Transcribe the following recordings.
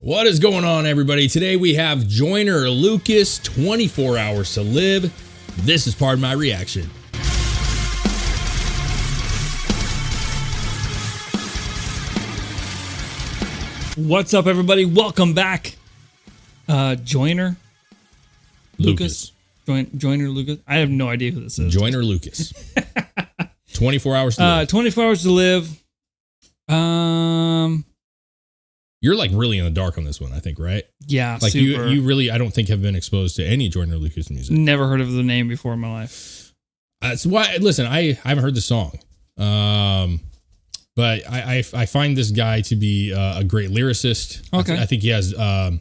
What is going on, everybody? Today we have Joyner Lucas, 24 Hours to Live. This is part of my reaction. What's up, everybody? Welcome back. Joyner Lucas. Joyner Lucas. I have no idea who this is. Joyner Lucas. 24 Hours to Live. 24 Hours to Live. You're like really in the dark on this one, I think, right? Yeah, like super. you really, I don't think have been exposed to any Joyner Lucas music. Never heard of the name before in my life. That's why. Listen, I haven't heard the song, but I find this guy to be a great lyricist. Okay, I think he has a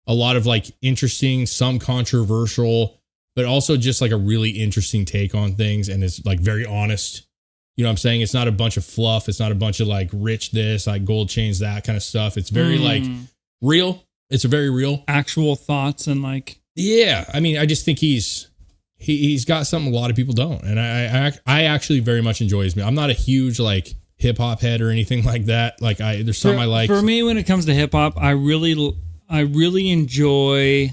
lot of like interesting, some controversial, but also just like a really interesting take on things, and is like very honest. You know what I'm saying? It's not a bunch of fluff. It's not a bunch of like rich this, like gold chains, that kind of stuff. It's very like real. It's a very real. Actual thoughts and like. Yeah. I mean, I just think he's got something a lot of people don't. And I actually very much enjoy his music. I'm not a huge like hip hop head or anything like that. Like there's some I like. For me, when it comes to hip hop, I really enjoy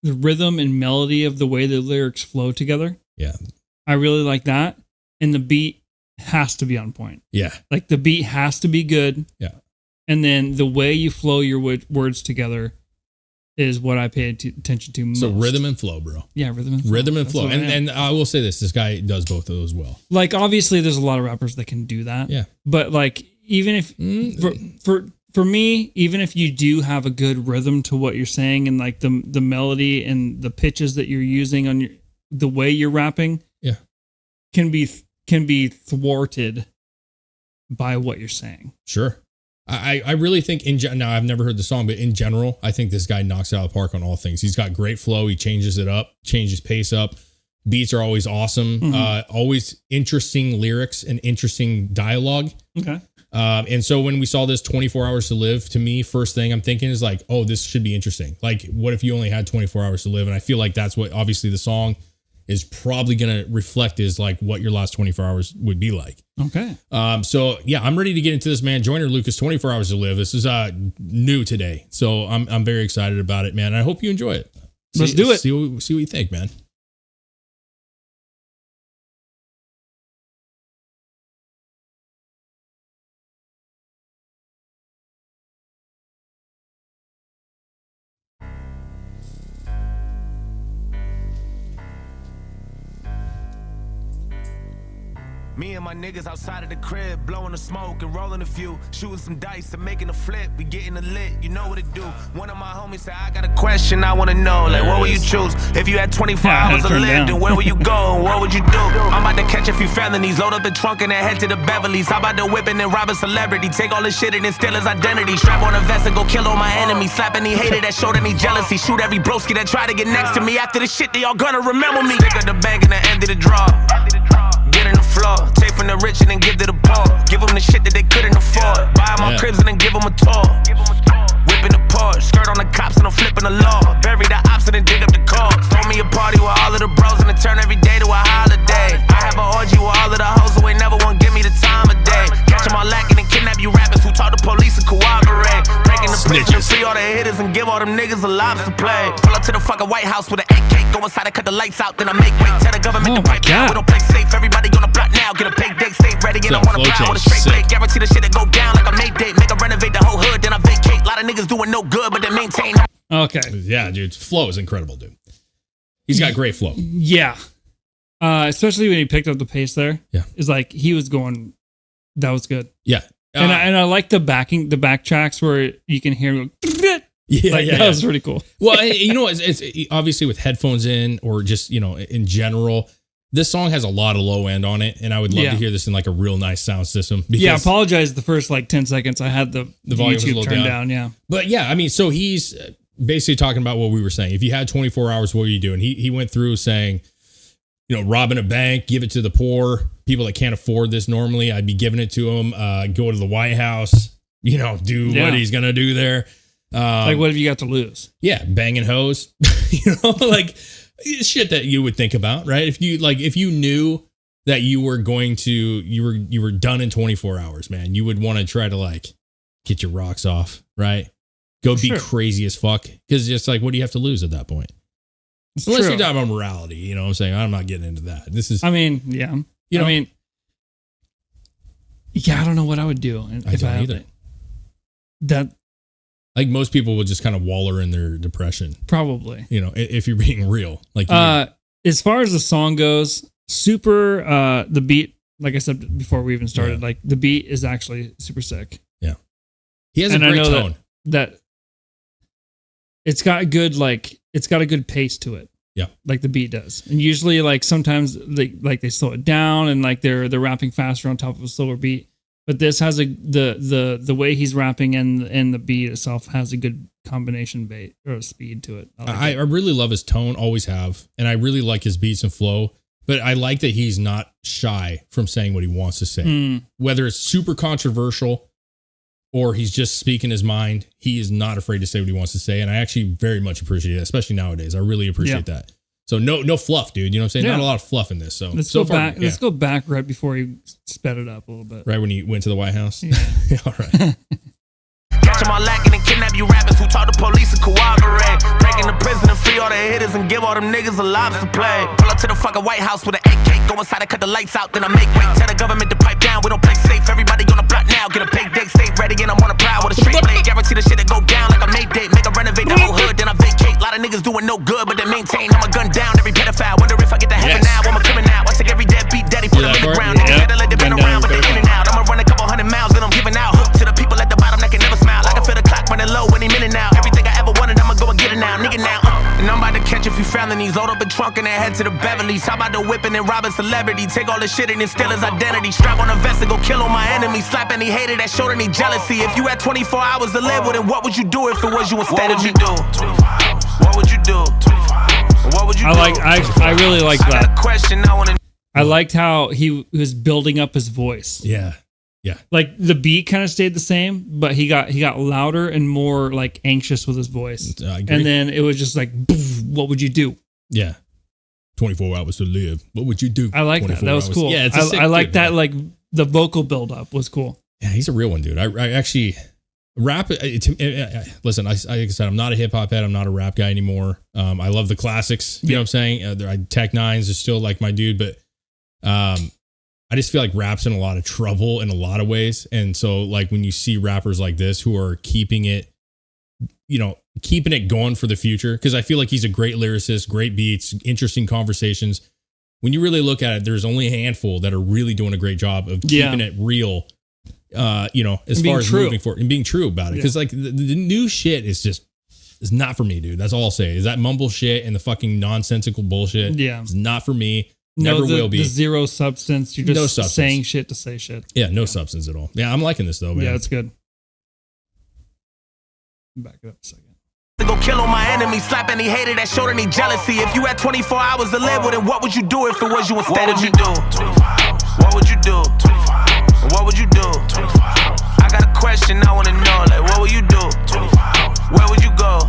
the rhythm and melody of the way the lyrics flow together. Yeah. I really like that. And the beat has to be on point. Yeah. Like the beat has to be good. Yeah. And then the way you flow your words together is what I pay attention to most. So rhythm and flow, bro. Yeah, rhythm and flow. Rhythm and flow. And I will say this guy does both of those well. Like obviously there's a lot of rappers that can do that. Yeah. But like even if for me, even if you do have a good rhythm to what you're saying and like the melody and the pitches that you're using on the way you're rapping, yeah, can be thwarted by what you're saying. Sure. I really think now I've never heard the song, but in general, I think this guy knocks it out of the park on all things. He's got great flow. He changes it up, changes pace up. Beats are always awesome. Mm-hmm. Always interesting lyrics and interesting dialogue. Okay. And so when we saw this 24 Hours to Live, to me, first thing I'm thinking is like, oh, this should be interesting. Like, what if you only had 24 hours to live? And I feel like that's what obviously the song is probably going to reflect is like what your last 24 hours would be like. Okay. So yeah, I'm ready to get into this, man. Joyner Lucas, 24 Hours to Live. This is new today. So I'm very excited about it, man. I hope you enjoy it. Let's do it. See what you think, man. Me and my niggas outside of the crib, blowing the smoke and rolling a few, shooting some dice and making a flip. We getting a lit, you know what to do. One of my homies said, I got a question I want to know. Like, what would you choose? If you had 24 hours to live, then where would you go and what would you do? I'm about to catch a few felonies, load up the trunk and then head to the Beverly's. I'm about to whip and then rob a celebrity, take all his shit and then steal his identity. Strap on a vest and go kill all my enemies. Slap any hater that showed any jealousy. Shoot every broski that tried to get next to me. After the shit, they all gonna remember me. Stick up the bank and then empty the drawer. Get in the floor, take from the rich and then give to the poor. Give them the shit that they couldn't afford. Buy them all cribs and then give them a tour. Whipping the Porsche, skirt on the cops and I'm flipping the law. Bury the ops and then dig up the corpse. Throw me a party with all of the bros and then turn every day to a holiday. I have an orgy with all of the hoes who ain't never want to give me the time of day. Catch them all lacking and kidnap you rappers who talk to police and cooperate. Breaking the prison and free all the hitters and give all them niggas a lobster play. Pull up to the fucking White House with an AK. Go inside and cut the lights out, then I make way. Tell the government to pipe down. We don't play safe. Everybody on the block now. Get a big dick, stay ready. And I want to blow with a straight blade. Guarantee the shit that go down like a Mayday. Make a renovate the whole hood, then I vacate. A lot of niggas doing no good, but they maintain. Okay. Yeah, dude. Flow is incredible, dude. He's got great flow. Yeah. Especially when he picked up the pace there. Yeah. It's like he was going, that was good. Yeah. And I like the back tracks where you can hear him go, that was pretty cool. Well, you know, it's obviously with headphones in or just, you know, in general, this song has a lot of low end on it. And I would love to hear this in like a real nice sound system. Yeah, I apologize the first like 10 seconds. I had the volume YouTube turned down. Yeah. But yeah, I mean, so he's basically talking about what we were saying. If you had 24 hours, what would you do? And he went through saying, you know, robbing a bank, give it to the poor, people that can't afford this normally, I'd be giving it to them, go to the White House, you know, do what he's going to do there. Like, what have you got to lose? Yeah, banging hoes, you know, like shit that you would think about, right? If you knew that you were done in 24 hours, man. You would want to try to like get your rocks off, right? Go be crazy as fuck. Because it's like, what do you have to lose at that point? Unless you're talking about morality, you know what I'm saying? I'm not getting into that. This is, I mean, yeah. You know, I mean, yeah, I don't know what I would do. I don't either. That, like most people would just kind of waller in their depression. Probably. You know, if you're being real. Like, as far as the song goes, super, the beat, like I said before we even started, like the beat is actually super sick. Yeah. He has a great tone. That it's got a good pace to it. Yeah. Like the beat does. And usually like sometimes they slow it down and like they're rapping faster on top of a slower beat. But this has the way he's rapping and the beat itself has a good combination or speed to it. I really love his tone, always have. And I really like his beats and flow. But I like that he's not shy from saying what he wants to say. Whether it's super controversial or he's just speaking his mind, he is not afraid to say what he wants to say. And I actually very much appreciate it, especially nowadays. I really appreciate that. So no fluff, dude. You know what I'm saying? Not a lot of fluff in this. So let's go back. Let's go back right before he sped it up a little bit. Right when he went to the White House? Yeah. All right. Catch them all lacking and kidnap you rappers who taught the police to cooperate. Breaking the prison and free all the hitters and give all them niggas a lobster play. Pull up to the fucking White House with an AK. Go inside and cut the lights out, then I make way. Tell the government to pipe down, we don't play safe. Everybody on the block now, get a big date, stay ready, and I'm on a prowl with a straight blade. Guarantee the shit that go down like a Mayday. Make a renovate the whole hood, then I vacate. A lot of niggas doing no good, but they maintain. I'ma gun down every pedophile. Wonder if I get to heaven now. I'm a criminal. I take every deadbeat daddy, put him in the ground. Niggas better let them been around, but they in and out. I'ma run a couple 100 miles, and I'm giving out hope to the people at the bottom that can never smile. I can feel the clock running low any minute now. Everything I ever wanted, I'ma go and get it now. Nigga now. And I'm about to catch a few felonies. Load up a trunk and then head to the Beverly's. How about the whipping and robbing celebrity? Take all the shit and then steal his identity. Strap on a vest and go kill all my enemies. Slap any hater that showed any jealousy. If you had 24 hours to live with it, what would you do if it was you instead of me? What would you do? What would you do? I really like that. I got a question I wanna. I liked how he was building up his voice. Yeah. Yeah. Like the beat kind of stayed the same, but he got louder and more like anxious with his voice. And then it was just like, what would you do? Yeah. 24 hours to live. What would you do? I like that. That was cool. Yeah, it's I like that. Like the vocal build up was cool. Yeah, he's a real one, dude. I actually rap. Listen, like I said, I'm not a hip hop head. I'm not a rap guy anymore. I love the classics. You know what I'm saying? Tech Nines is still like my dude, but I just feel like rap's in a lot of trouble in a lot of ways. And so like when you see rappers like this who are keeping it going for the future, because I feel like he's a great lyricist, great beats, interesting conversations. When you really look at it, there's only a handful that are really doing a great job of keeping it real, as far as moving forward and being true about it. Because like the new shit is not for me, dude. That's all I'll say is that mumble shit and the fucking nonsensical bullshit. Yeah. It's not for me. Never will be. The zero substance. You're just saying shit to say shit. Yeah, no substance at all. Yeah, I'm liking this though, man. Yeah, it's good. Back it up a second. To go kill all my enemies, slap any hater that showed any jealousy. If you had 24 hours to live with it, what would you do if it was you instead of me? What would you do? What would you do? I got a question I wanna know, like what would you do? Where would you go?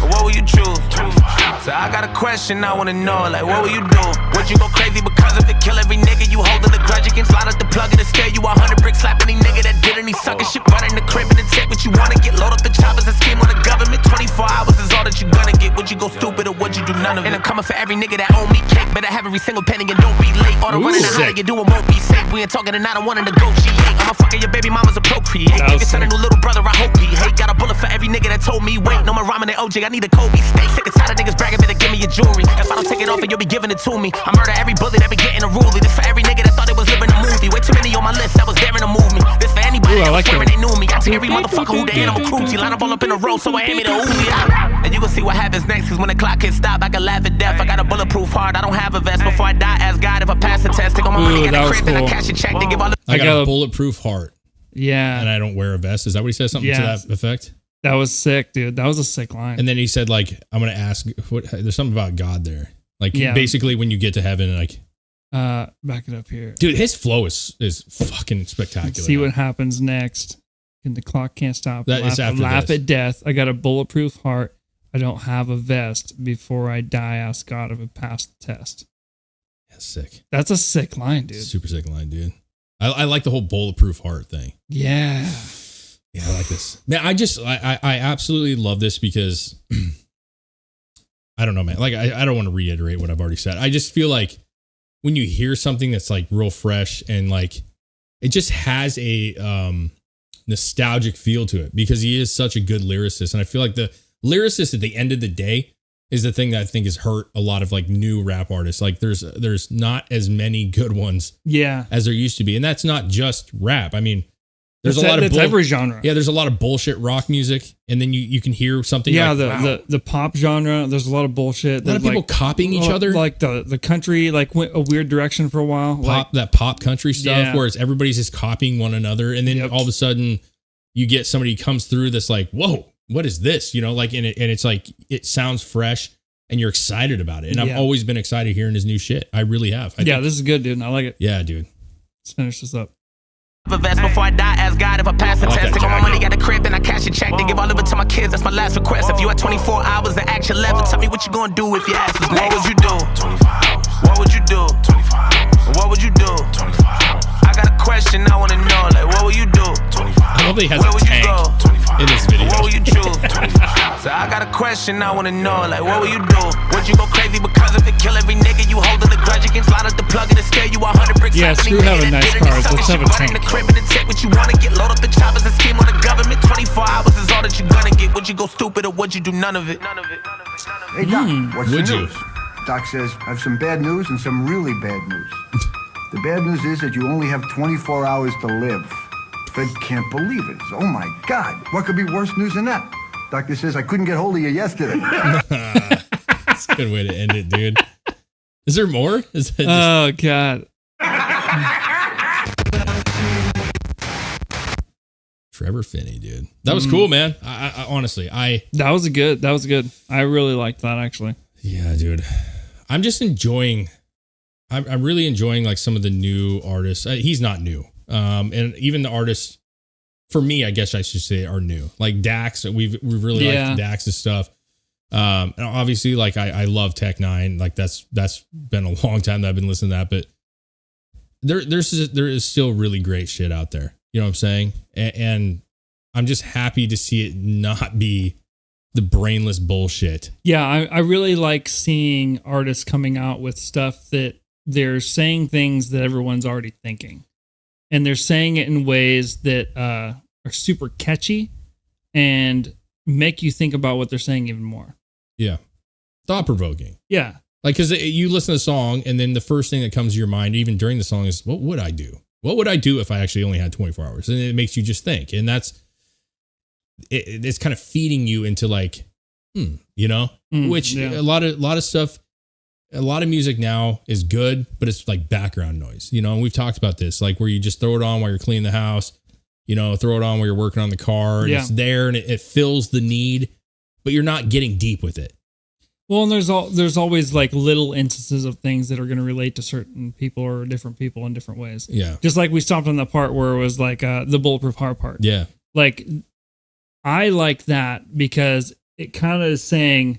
What would you choose? So I got a question I wanna know, like what would you do? Would you go crazy because of it? Kill every nigga you holding a grudge against? Slide out the plug and scare you 100 bricks, slap any nigga that did any sucking shit, run in the crib and then take what you wanna get. Load up the choppers and scheme on the government. 24 hours is all that you gonna get. Would you go stupid or would you do none of it? And I'm coming for every nigga that owe me cake. Better have every single penny and don't be late. All the running and how you doing won't be safe. We ain't talking and I don't wanna negotiate. I'ma fucking your baby mama's a procreate. Give your son a new little brother, I hope he hate. Got a bullet for every nigga that told me wait. No more rhyming than OJ, I need a Kobe steak. Sick and tired of niggas bragging, better give me your jewelry. If I don't take it off, you'll be giving it to me. I murder every bully that be getting a rulie. This for every nigga that thought it was living a movie. Way too many on my list that was daring to move me. This for anybody that was swearing they knew me. I take every motherfucker who the animal cruelty. Line up all up in a row, so I hand me the Uzi out. And you can see what happens next, cause when the clock hits stop, I can laugh at death. I got a bulletproof heart, I don't have a vest. Before I die, ask God if I pass the test. Take all my money in the crib, then I cash a check. They give all the I got a bulletproof heart. Yeah. And I don't wear a vest. Is that what he said? Something to that effect? That was sick, dude. That was a sick line. And then he said, like, I'm going to ask, there's something about God there. Like, basically, when you get to heaven, like, back it up here. Dude, his flow is fucking spectacular. Let's see what happens next. And the clock can't stop. Laugh at death. I got a bulletproof heart. I don't have a vest. Before I die, ask God if I passed the test. That's sick. That's a sick line, dude. Super sick line, dude. I like the whole bulletproof heart thing. Yeah. Yeah, I like this. Man, I absolutely love this because I don't know, man. Like, I don't want to reiterate what I've already said. I just feel like when you hear something that's like real fresh and like it just has a nostalgic feel to it because he is such a good lyricist. And I feel like the lyricist at the end of the day is the thing that I think has hurt a lot of like new rap artists. Like there's not as many good ones as there used to be. And that's not just rap. I mean, there's a lot of every genre. Yeah, there's a lot of bullshit rock music, and then you can hear something. Yeah, like, the pop genre. There's a lot of bullshit. A lot of people copying each other. Like the country went a weird direction for a while. That pop country stuff, where it's everybody's just copying one another, and then all of a sudden you get somebody who comes through that's like, whoa, what is this? You know, like and it's like it sounds fresh, and you're excited about it. And I've always been excited hearing his new shit. I really have. I think, this is good, dude. I like it. Yeah, dude. Let's finish this up. Before I die, ask God if I pass the test. Take all my money at the crib and I cash a check. To give all of it to my kids, that's my last request. If you had 24 hours and action left, tell me what you gonna do if your ass was next. What would you do? 24 hours. What would you do? 24 hours. What would you do? 24 hours. I got a question I wanna know, like what would you do? 24 hours. I love that he has a tank in this video. What would you choose? 24 hours. So I got a question I wanna know, like what would you do? Would you go crazy because of it? Kill every nigga you holding the grudge against? Slide out the plug and scare you 100 bricks. Yeah, Screw having nice cars. Let's have a tank. Take what you wanna get, load up the choppers and scheme on the government. 24 hours is all that you're gonna get. Would you go stupid or would you do none of it? Hey Doc, what's the news? Doc says, I have some bad news and some really bad news. The bad news is that you only have 24 hours to live. Fred can't believe it. Oh my God, what could be worse news than that? Doctor says I couldn't get hold of you yesterday. That's a good way to end it, dude. Is there more? Is that oh God. Trevor Finney, dude. That was cool, man. I honestly, that was good. I really liked that actually. Yeah, dude. I'm just enjoying. I'm really enjoying like some of the new artists. He's not new, and even the artists, for me, I guess I should say, are new. Like Dax, we've really liked Dax's stuff. And obviously, like I love Tech Nine. Like that's been a long time that I've been listening to that, but there is still really great shit out there. You know what I'm saying? And I'm just happy to see it not be the brainless bullshit. Yeah, I really like seeing artists coming out with stuff that they're saying things that everyone's already thinking. And they're saying it in ways that are super catchy and make you think about what they're saying even more. Yeah. Thought-provoking. Yeah. Like, because you listen to the song, and then the first thing that comes to your mind, even during the song, is, what would I do? What would I do if I actually only had 24 hours? And it makes you just think. And it's kind of feeding you into like, you know, which a lot of stuff, a lot of music now is good, but it's like background noise, you know, and we've talked about this, like where you just throw it on while you're cleaning the house, you know, throw it on while you're working on the car, and it's there and it fills the need, but you're not getting deep with it. Well, and there's always like little instances of things that are going to relate to certain people or different people in different ways. Yeah. Just like we stopped on the part where it was like the bulletproof heart part. Yeah. Like I like that because it kind of is saying,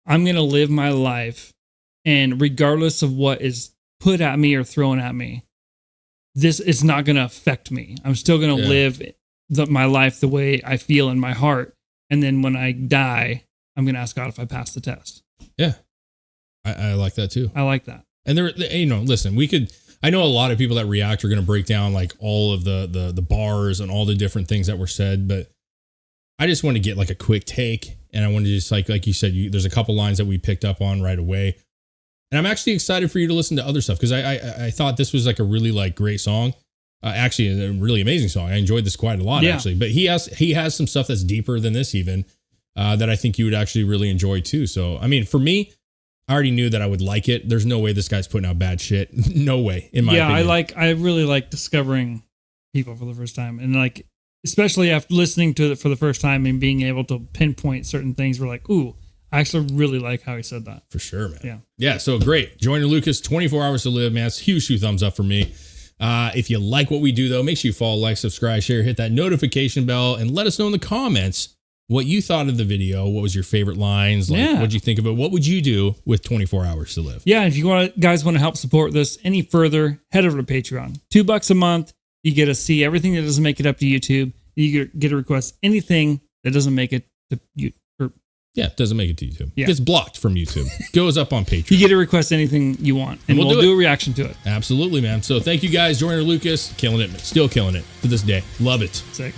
I'm going to live my life, and regardless of what is put at me or thrown at me, this is not going to affect me. I'm still going to live my life the way I feel in my heart. And then when I die, I'm going to ask God if I pass the test. Yeah. I like that too. I like that. And there, you know, listen, I know a lot of people that react are going to break down like all of the bars and all the different things that were said, but I just want to get like a quick take. And I want to just like you said, there's a couple lines that we picked up on right away. And I'm actually excited for you to listen to other stuff, because I thought this was like a really like great song. Actually, a really amazing song. I enjoyed this quite a lot, actually. But he has some stuff that's deeper than this even, that I think you would actually really enjoy too. So, I mean, for me, I already knew that I would like it. There's no way this guy's putting out bad shit. No way, in my opinion. I really like discovering people for the first time. And like, especially after listening to it for the first time and being able to pinpoint certain things, we're like, ooh, I actually really like how he said that. For sure, man. Yeah. Yeah. So great. Joyner Lucas, 24 hours to live, man. It's a huge thumbs up for me. If you like what we do, though, make sure you follow, like, subscribe, share, hit that notification bell, and let us know in the comments what you thought of the video. What was your favorite lines? Like, what'd you think of it? What would you do with 24 hours to live? Yeah, if you guys want to help support this any further, head over to Patreon. $2 a month. You get to see everything that doesn't make it up to YouTube. You get to request anything that doesn't make it to YouTube. Yeah, it doesn't make it to YouTube. Yeah. It gets blocked from YouTube. Goes up on Patreon. You get to request anything you want, and we'll do a reaction to it. Absolutely, man. So thank you guys. Joyner Lucas, killing it. Still killing it to this day. Love it. Sick.